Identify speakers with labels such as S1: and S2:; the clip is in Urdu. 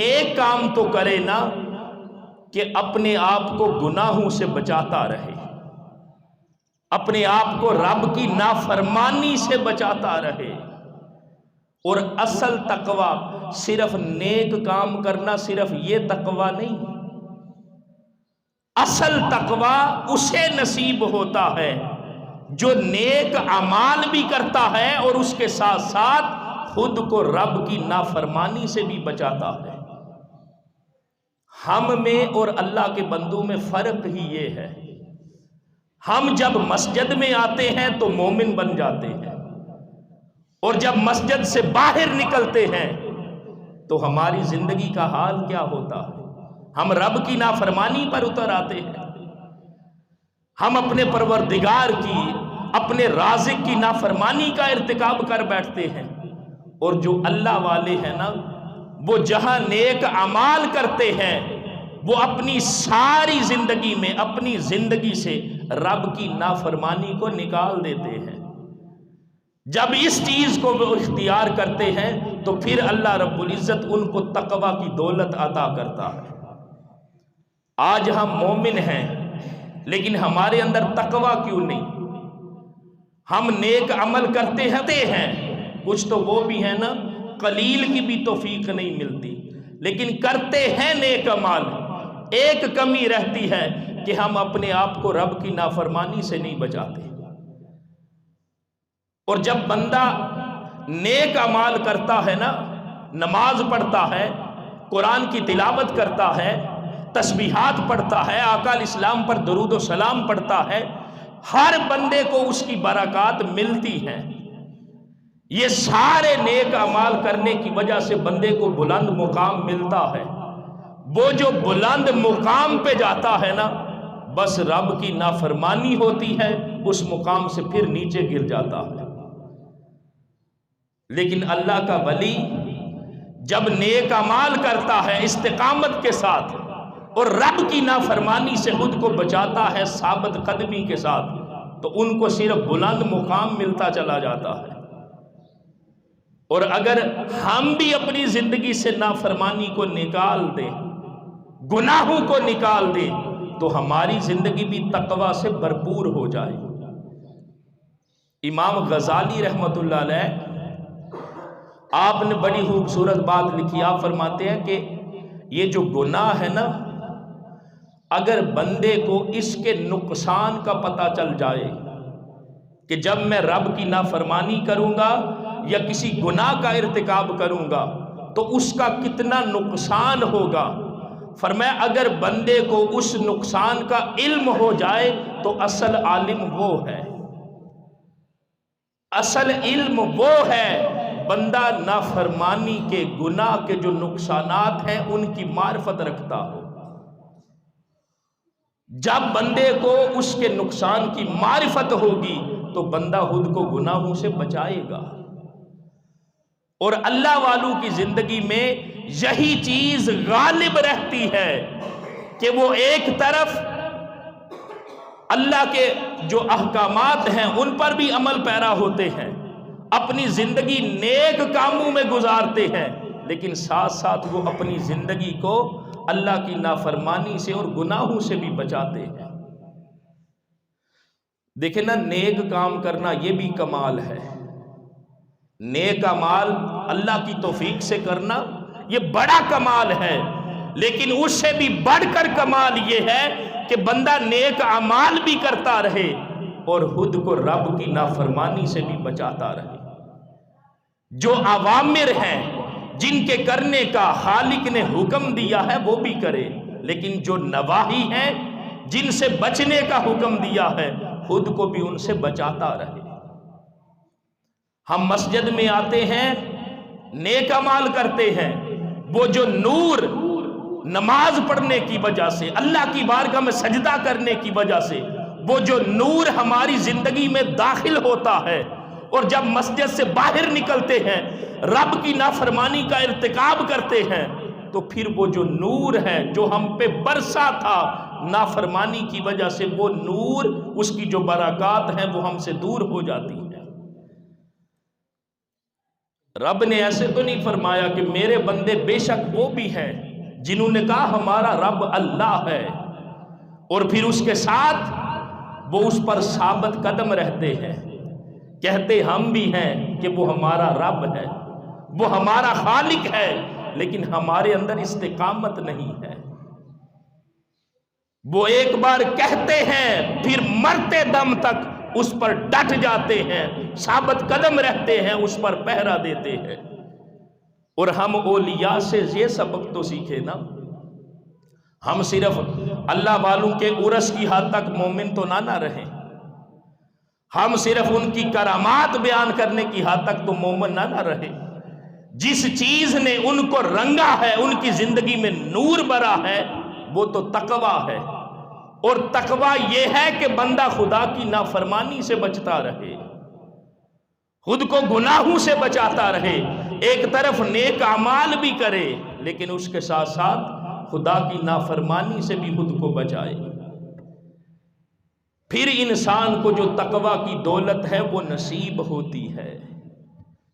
S1: ایک کام تو کرے نا کہ اپنے آپ کو گناہوں سے بچاتا رہے، اپنے آپ کو رب کی نافرمانی سے بچاتا رہے۔ اور اصل تقوی صرف نیک کام کرنا، صرف یہ تقوی نہیں، اصل تقوی اسے نصیب ہوتا ہے جو نیک اعمال بھی کرتا ہے اور اس کے ساتھ ساتھ خود کو رب کی نافرمانی سے بھی بچاتا ہے۔ ہم میں اور اللہ کے بندوں میں فرق ہی یہ ہے، ہم جب مسجد میں آتے ہیں تو مومن بن جاتے ہیں، اور جب مسجد سے باہر نکلتے ہیں تو ہماری زندگی کا حال کیا ہوتا ہے؟ ہم رب کی نافرمانی پر اتر آتے ہیں، ہم اپنے پروردگار کی، اپنے رازق کی نافرمانی کا ارتکاب کر بیٹھتے ہیں۔ اور جو اللہ والے ہیں نا، وہ جہاں نیک اعمال کرتے ہیں وہ اپنی ساری زندگی میں اپنی زندگی سے رب کی نافرمانی کو نکال دیتے ہیں۔ جب اس چیز کو وہ اختیار کرتے ہیں تو پھر اللہ رب العزت ان کو تقوی کی دولت عطا کرتا ہے۔ آج ہم مومن ہیں لیکن ہمارے اندر تقوی کیوں نہیں؟ ہم نیک عمل کرتے ہیں، کچھ تو وہ بھی ہیں نا، قلیل کی بھی توفیق نہیں ملتی، لیکن کرتے ہیں نیک عمل۔ ایک کمی رہتی ہے کہ ہم اپنے آپ کو رب کی نافرمانی سے نہیں بچاتے۔ اور جب بندہ نیک اعمال کرتا ہے نا، نماز پڑھتا ہے، قرآن کی تلاوت کرتا ہے، تسبیحات پڑھتا ہے، آقا علیہ السلام پر درود و سلام پڑھتا ہے، ہر بندے کو اس کی برکات ملتی ہیں۔ یہ سارے نیک اعمال کرنے کی وجہ سے بندے کو بلند مقام ملتا ہے۔ وہ جو بلند مقام پہ جاتا ہے نا، بس رب کی نافرمانی ہوتی ہے، اس مقام سے پھر نیچے گر جاتا ہے۔ لیکن اللہ کا ولی جب نیک اعمال کرتا ہے استقامت کے ساتھ اور رب کی نافرمانی سے خود کو بچاتا ہے ثابت قدمی کے ساتھ، تو ان کو صرف بلند مقام ملتا چلا جاتا ہے۔ اور اگر ہم بھی اپنی زندگی سے نافرمانی کو نکال دیں، گناہوں کو نکال دیں، تو ہماری زندگی بھی تقوی سے بھرپور ہو جائے۔ امام غزالی رحمت اللہ علیہ، آپ نے بڑی خوبصورت بات لکھی۔ آپ فرماتے ہیں کہ یہ جو گناہ ہے نا، اگر بندے کو اس کے نقصان کا پتہ چل جائے کہ جب میں رب کی نافرمانی کروں گا یا کسی گناہ کا ارتکاب کروں گا تو اس کا کتنا نقصان ہوگا، فرمایا اگر بندے کو اس نقصان کا علم ہو جائے تو اصل عالم وہ ہے، اصل علم وہ ہے بندہ نافرمانی کے گناہ کے جو نقصانات ہیں ان کی معرفت رکھتا ہو۔ جب بندے کو اس کے نقصان کی معرفت ہوگی تو بندہ خود کو گناہوں سے بچائے گا۔ اور اللہ والوں کی زندگی میں یہی چیز غالب رہتی ہے کہ وہ ایک طرف اللہ کے جو احکامات ہیں ان پر بھی عمل پیرا ہوتے ہیں، اپنی زندگی نیک کاموں میں گزارتے ہیں، لیکن ساتھ ساتھ وہ اپنی زندگی کو اللہ کی نافرمانی سے اور گناہوں سے بھی بچاتے ہیں۔ دیکھیں نا، نیک کام کرنا یہ بھی کمال ہے، نیک اعمال اللہ کی توفیق سے کرنا یہ بڑا کمال ہے، لیکن اس سے بھی بڑھ کر کمال یہ ہے کہ بندہ نیک اعمال بھی کرتا رہے اور خود کو رب کی نافرمانی سے بھی بچاتا رہے۔ جو اوامر ہیں جن کے کرنے کا خالق نے حکم دیا ہے وہ بھی کرے، لیکن جو نواہی ہیں جن سے بچنے کا حکم دیا ہے خود کو بھی ان سے بچاتا رہے۔ ہم مسجد میں آتے ہیں، نیک اعمال کرتے ہیں، وہ جو نور نماز پڑھنے کی وجہ سے، اللہ کی بارگاہ میں سجدہ کرنے کی وجہ سے وہ جو نور ہماری زندگی میں داخل ہوتا ہے، اور جب مسجد سے باہر نکلتے ہیں رب کی نافرمانی کا ارتکاب کرتے ہیں، تو پھر وہ جو نور ہے جو ہم پہ برسا تھا نافرمانی کی وجہ سے، وہ نور، اس کی جو برکات ہیں وہ ہم سے دور ہو جاتی ہیں۔ رب نے ایسے تو نہیں فرمایا کہ میرے بندے بے شک وہ بھی ہیں جنہوں نے کہا ہمارا رب اللہ ہے، اور پھر اس کے ساتھ وہ اس پر ثابت قدم رہتے ہیں، کہتے ہم بھی ہیں کہ وہ ہمارا رب ہے، وہ ہمارا خالق ہے، لیکن ہمارے اندر استقامت نہیں ہے۔ وہ ایک بار کہتے ہیں پھر مرتے دم تک اس پر ڈٹ جاتے ہیں، ثابت قدم رہتے ہیں، اس پر پہرا دیتے ہیں۔ اور ہم اولیاء سے یہ سبق تو سیکھے نا، ہم صرف اللہ والوں کے عرس کی حد تک مومن تو نہ رہیں، ہم صرف ان کی کرامات بیان کرنے کی حد تک تو مومن نہ رہیں۔ جس چیز نے ان کو رنگا ہے، ان کی زندگی میں نور برا ہے، وہ تو تقویٰ ہے، اور تقویٰ یہ ہے کہ بندہ خدا کی نافرمانی سے بچتا رہے، خود کو گناہوں سے بچاتا رہے، ایک طرف نیک اعمال بھی کرے لیکن اس کے ساتھ ساتھ خدا کی نافرمانی سے بھی خود کو بچائے۔ پھر انسان کو جو تقویٰ کی دولت ہے وہ نصیب ہوتی ہے۔